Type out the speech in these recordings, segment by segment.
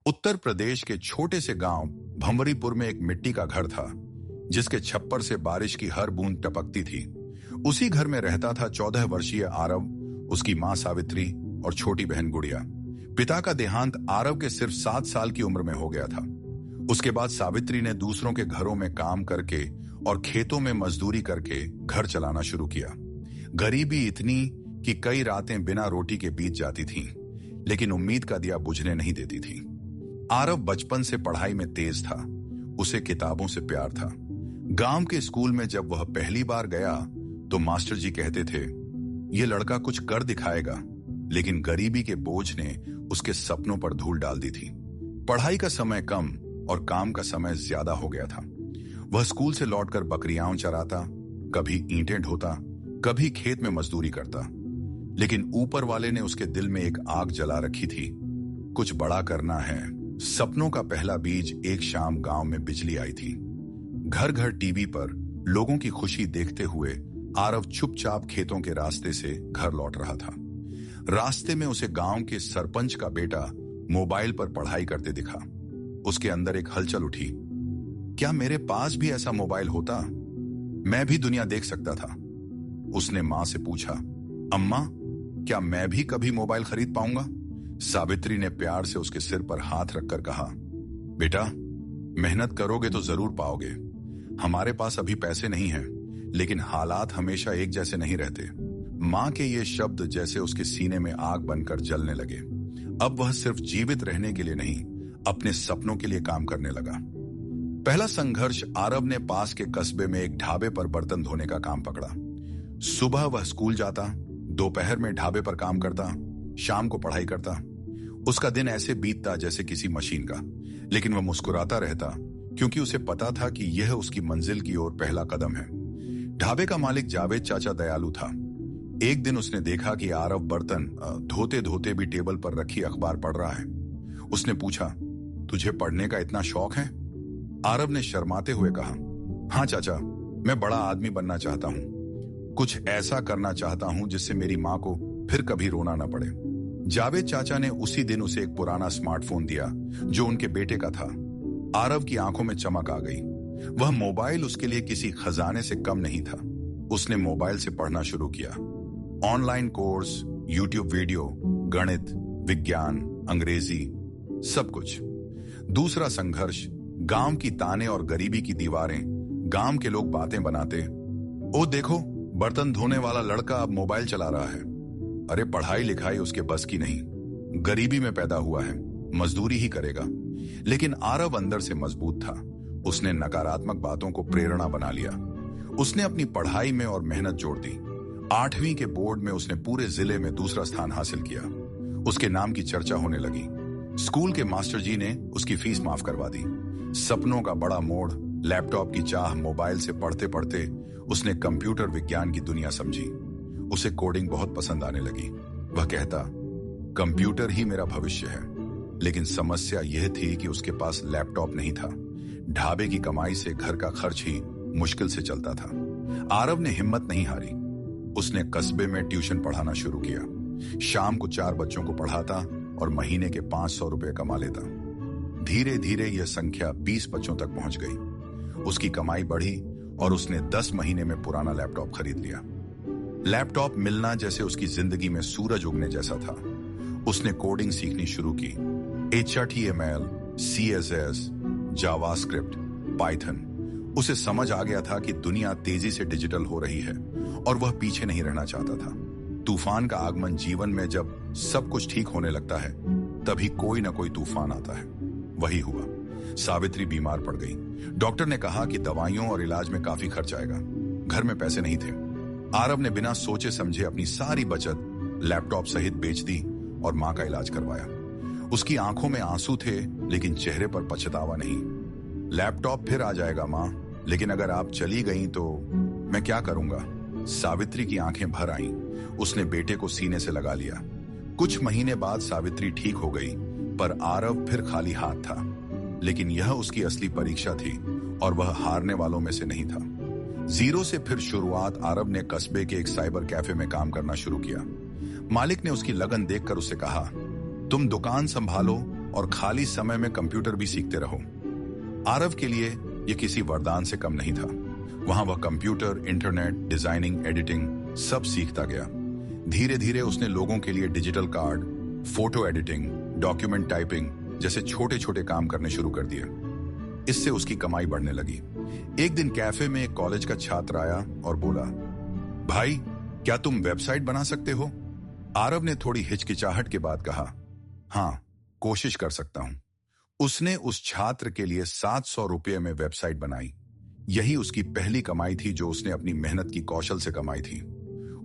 उत्तर प्रदेश के छोटे से गांव भंवरीपुर में एक मिट्टी का घर था, जिसके छप्पर से बारिश की हर बूंद टपकती थी। उसी घर में रहता था 14 वर्षीय आरव, उसकी मां सावित्री और छोटी बहन गुड़िया। पिता का देहांत आरव के सिर्फ 7 साल की उम्र में हो गया था। उसके बाद सावित्री ने दूसरों के घरों में काम करके और खेतों में मजदूरी करके घर चलाना शुरू किया। गरीबी इतनी कि कई रातें बिना रोटी के बीत जाती थीं, लेकिन उम्मीद का दिया बुझने नहीं देती थी। आरव बचपन से पढ़ाई में तेज था, उसे किताबों से प्यार था। गांव के स्कूल में जब वह पहली बार गया तो मास्टर जी कहते थे, ये लड़का कुछ कर दिखाएगा, लेकिन गरीबी के बोझ ने उसके सपनों पर धूल डाल दी थी। पढ़ाई का समय कम और काम का समय ज्यादा हो गया था। वह स्कूल से लौटकर बकरियां चराता, कभी ईंटें ढोता, कभी खेत में मजदूरी करता। लेकिन ऊपर वाले ने उसके दिल में एक आग जला रखी थी, कुछ बड़ा करना है। सपनों का पहला बीज एक शाम गांव में बिजली आई थी। घर घर टीवी पर लोगों की खुशी देखते हुए आरव चुपचाप खेतों के रास्ते से घर लौट रहा था। रास्ते में उसे गांव के सरपंच का बेटा मोबाइल पर पढ़ाई करते दिखा। उसके अंदर एक हलचल उठी, क्या मेरे पास भी ऐसा मोबाइल होता? मैं भी दुनिया देख सकता था। उसने मां से पूछा, अम्मा, क्या मैं भी कभी मोबाइल खरीद पाऊंगा? सावित्री ने प्यार से उसके सिर पर हाथ रखकर कहा, बेटा, मेहनत करोगे तो जरूर पाओगे। हमारे पास अभी पैसे नहीं हैं, लेकिन हालात हमेशा एक जैसे नहीं रहते। मां के ये शब्द जैसे उसके सीने में आग बनकर जलने लगे। अब वह सिर्फ जीवित रहने के लिए नहीं, अपने सपनों के लिए काम करने लगा। पहला संघर्ष आरव ने पास के कस्बे में एक ढाबे पर बर्तन धोने का काम पकड़ा। सुबह वह स्कूल जाता, दोपहर में ढाबे पर काम करता, शाम को पढ़ाई करता। उसका दिन ऐसे बीतता जैसे किसी मशीन का, लेकिन वह मुस्कुराता रहता, क्योंकि उसे पता था कि यह उसकी मंजिल की ओर पहला कदम है। ढाबे का मालिक जावेद चाचा दयालु था। एक दिन उसने देखा कि आरव बर्तन धोते धोते भी टेबल पर रखी अखबार पढ़ रहा है। उसने पूछा, तुझे पढ़ने का इतना शौक है? आरव ने शर्माते हुए कहा, हाँ चाचा, मैं बड़ा आदमी बनना चाहता हूँ। कुछ ऐसा करना चाहता हूँ जिससे मेरी माँ को फिर कभी रोना न पड़े। जावेद चाचा ने उसी दिन उसे एक पुराना स्मार्टफोन दिया, जो उनके बेटे का था। आरव की आंखों में चमक आ गई। वह मोबाइल उसके लिए किसी खजाने से कम नहीं था। उसने मोबाइल से पढ़ना शुरू किया। ऑनलाइन कोर्स, यूट्यूब वीडियो, गणित, विज्ञान, अंग्रेजी, सब कुछ। दूसरा संघर्ष, गांव की ताने और गरीबी की दीवारें। गांव के लोग बातें बनाते, ओ देखो, बर्तन धोने वाला लड़का अब मोबाइल चला रहा है। अरे पढ़ाई लिखाई उसके बस की नहीं, गरीबी में पैदा हुआ है, मजदूरी ही करेगा। लेकिन आरव अंदर से मजबूत था। उसने नकारात्मक बातों को प्रेरणा बना लिया। उसने अपनी पढ़ाई में और मेहनत जोड़ दी। 8वीं के बोर्ड में उसने पूरे जिले में दूसरा स्थान हासिल किया। उसके नाम की चर्चा होने लगी। स्कूल के मास्टर जी ने उसकी फीस माफ करवा दी। सपनों का बड़ा मोड़, लैपटॉप की चाह। मोबाइल से पढ़ते पढ़ते उसने कंप्यूटर विज्ञान की दुनिया समझी। उसे कोडिंग बहुत पसंद आने लगी। वह कहता, कंप्यूटर ही मेरा भविष्य है। लेकिन समस्या यह थी कि उसके पास लैपटॉप नहीं था। ढाबे की कमाई से घर का खर्च ही मुश्किल से चलता था। आरव ने हिम्मत नहीं हारी। उसने कस्बे में ट्यूशन पढ़ाना शुरू किया। शाम को 4 बच्चों को पढ़ाता और महीने के 500 रुपए कमा लेता। धीरे धीरे यह संख्या 20 बच्चों तक पहुंच गई। उसकी कमाई बढ़ी और उसने 10 महीने में पुराना लैपटॉप खरीद लिया। लैपटॉप मिलना जैसे उसकी जिंदगी में सूरज उगने जैसा था। उसने कोडिंग सीखनी शुरू की। HTML, CSS, JavaScript, Python. उसे समझ आ गया था कि दुनिया तेजी से डिजिटल हो रही है और वह पीछे नहीं रहना चाहता था। तूफान का आगमन जीवन में जब सब कुछ ठीक होने लगता है, तभी कोई ना कोई तूफान आता है। वही हुआ। सावित्री बीमार पड़ गई। डॉक्टर ने कहा कि दवाइयों और इलाज में काफी खर्च आएगा। घर में पैसे नहीं थे। आरव ने बिना सोचे समझे अपनी सारी बचत लैपटॉप सहित बेच दी और मां का इलाज करवाया। उसकी आंखों में आंसू थे, लेकिन चेहरे पर पछतावा नहीं। लैपटॉप फिर आ जाएगा मां, लेकिन अगर आप चली गई तो मैं क्या करूंगा? सावित्री की आंखें भर आईं। उसने बेटे को सीने से लगा लिया। कुछ महीने बाद सावित्री ठीक हो गई, पर आरव फिर खाली हाथ था। लेकिन यह उसकी असली परीक्षा थी और वह हारने वालों में से नहीं था। जीरो से फिर शुरुआत। आरव ने कस्बे के एक साइबर कैफे में काम करना शुरू किया। मालिक ने उसकी लगन देखकर उससे कहा, तुम दुकान संभालो और खाली समय में कंप्यूटर भी सीखते रहो। आरव के लिए यह किसी वरदान से कम नहीं था। वहां वह कंप्यूटर, इंटरनेट, डिजाइनिंग, एडिटिंग सब सीखता गया। धीरे धीरे उसने लोगों के लिए digital card, photo editing, document typing जैसे छोटे छोटे काम करने शुरू कर दिए। इससे उसकी कमाई बढ़ने लगी। एक दिन कैफे में एक कॉलेज का छात्र आया और बोला, भाई क्या तुम वेबसाइट बना सकते हो? आरव ने थोड़ी हिचकिचाहट के बाद कहा, हाँ, कोशिश कर सकता हूं। उसने उस छात्र के लिए 700 रुपये में वेबसाइट बनाई। यही उसकी पहली कमाई थी जो उसने अपनी मेहनत की कौशल से कमाई थी।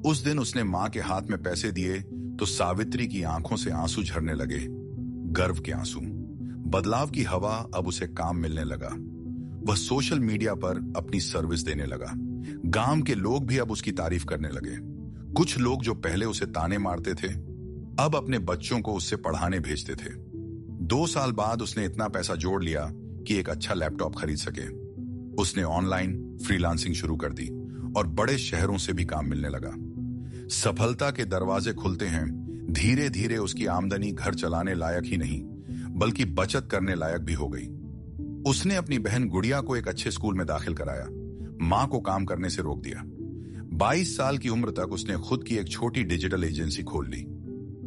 उस दिन उसने मां के हाथ में पैसे दिए तो सावित्री की आंखों से आंसू झरने लगे, गर्व के आंसू। बदलाव की हवा अब उसे काम मिलने लगा। वह सोशल मीडिया पर अपनी सर्विस देने लगा। गांव के लोग भी अब उसकी तारीफ करने लगे। कुछ लोग जो पहले उसे ताने मारते थे, अब अपने बच्चों को उससे पढ़ाने भेजते थे। 2 साल बाद उसने इतना पैसा जोड़ लिया कि एक अच्छा लैपटॉप खरीद सके। उसने ऑनलाइन फ्रीलांसिंग शुरू कर दी और बड़े शहरों से भी काम मिलने लगा। सफलता के दरवाजे खुलते हैं। धीरे धीरे उसकी आमदनी घर चलाने लायक ही नहीं बल्कि बचत करने लायक भी हो गई। उसने अपनी बहन गुड़िया को एक अच्छे स्कूल में दाखिल कराया, मां को काम करने से रोक दिया। 22 साल की उम्र तक उसने खुद की एक छोटी डिजिटल एजेंसी खोल ली।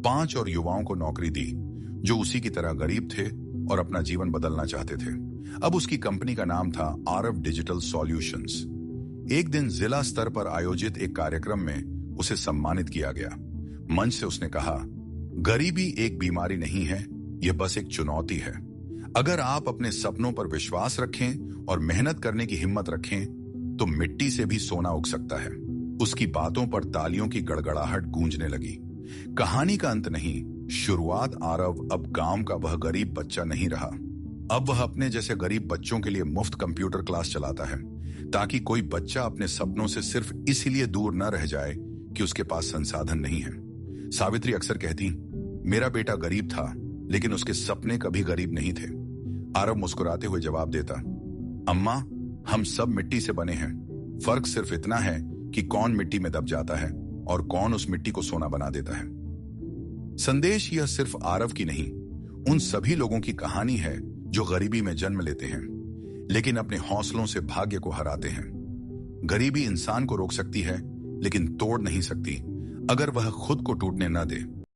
5 और युवाओं को नौकरी दी जो उसी की तरह गरीब थे और अपना जीवन बदलना चाहते थे। अब उसकी कंपनी का नाम था आरव डिजिटल सॉल्यूशंस। एक दिन जिला स्तर पर आयोजित एक कार्यक्रम में उसे सम्मानित किया गया। मंच से उसने कहा, गरीबी एक बीमारी नहीं है, यह बस एक चुनौती है। अगर आप अपने सपनों पर विश्वास रखें और मेहनत करने की हिम्मत रखें तो मिट्टी से भी सोना उग सकता है। उसकी बातों पर तालियों की गड़गड़ाहट गूंजने लगी। कहानी का अंत नहीं, शुरुआत। आरव अब गांव का वह गरीब बच्चा नहीं रहा। अब वह अपने जैसे गरीब बच्चों के लिए मुफ्त कंप्यूटर क्लास चलाता है ताकि कोई बच्चा अपने सपनों से सिर्फ इसीलिए दूर न रह जाए कि उसके पास संसाधन नहीं है। सावित्री अक्सर कहती, मेरा बेटा गरीब था लेकिन उसके सपने कभी गरीब नहीं थे। आरव मुस्कुराते हुए जवाब देता, अम्मा, हम सब मिट्टी से बने हैं। फर्क सिर्फ इतना है कि कौन मिट्टी में दब जाता है और कौन उस मिट्टी को सोना बना देता है। संदेश यह सिर्फ आरव की नहीं, उन सभी लोगों की कहानी है जो गरीबी में जन्म लेते हैं लेकिन अपने हौसलों से भाग्य को हराते हैं। गरीबी इंसान को रोक सकती है लेकिन तोड़ नहीं सकती अगर वह खुद को टूटने न दे।